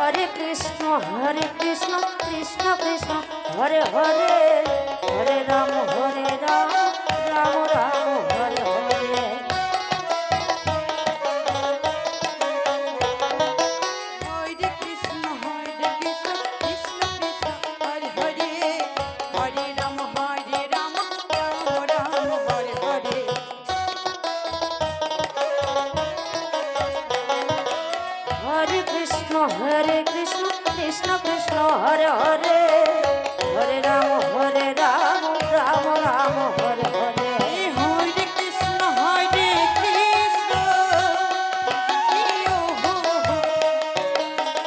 Hare Krishna Krishna Krishna Hare Hare Hare Ram Ram Ram Hare Hare Hare Krishna Krishna Krishna Hare Hare Hare Ram Ram Ram Hare Hare Hare Krishna Krishna Krishna Krishna Hare Hare Hare Ram Ram Ram Hare Hare Hare Krishna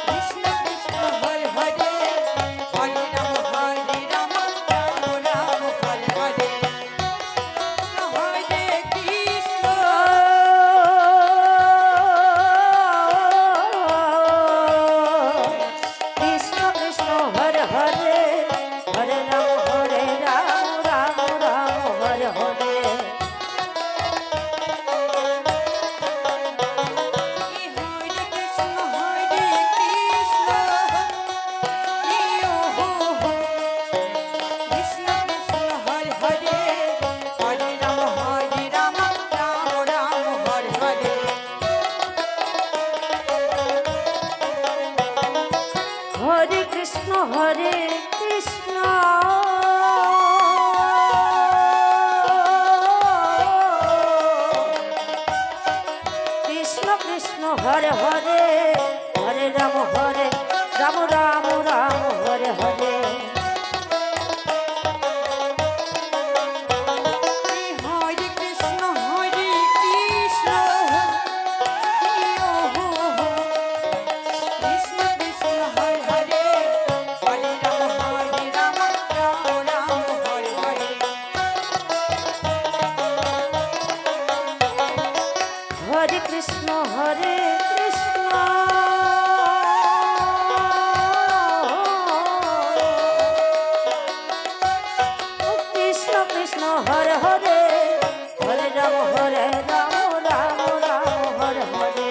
Krishna Krishna Hare Hare Hare Ram Ram Hare Hare Hare Krishna Krishna Krishna Hare Hare Hare Ram Ram Hare Hare Hare Krishna Krishna Krishna Hare Hare Hare Ram Ram Hare Hare Hare Krishna Krishna Krishna Hare Hare Hare Ram Ram Hare Hare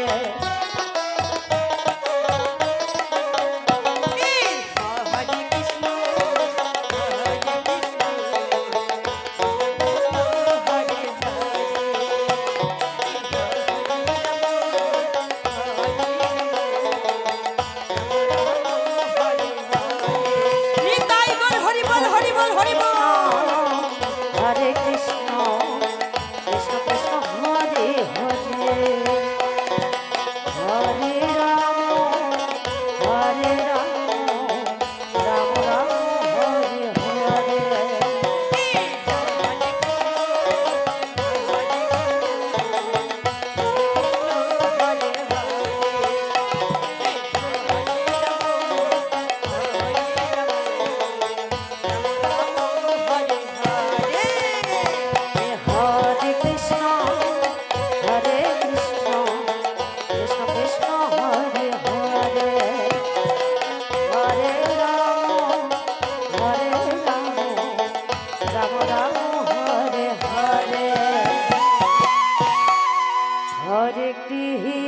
Hare Krishna Krishna Krishna Hare Hare Hare Ram Ram Hare Hare Hare Krishna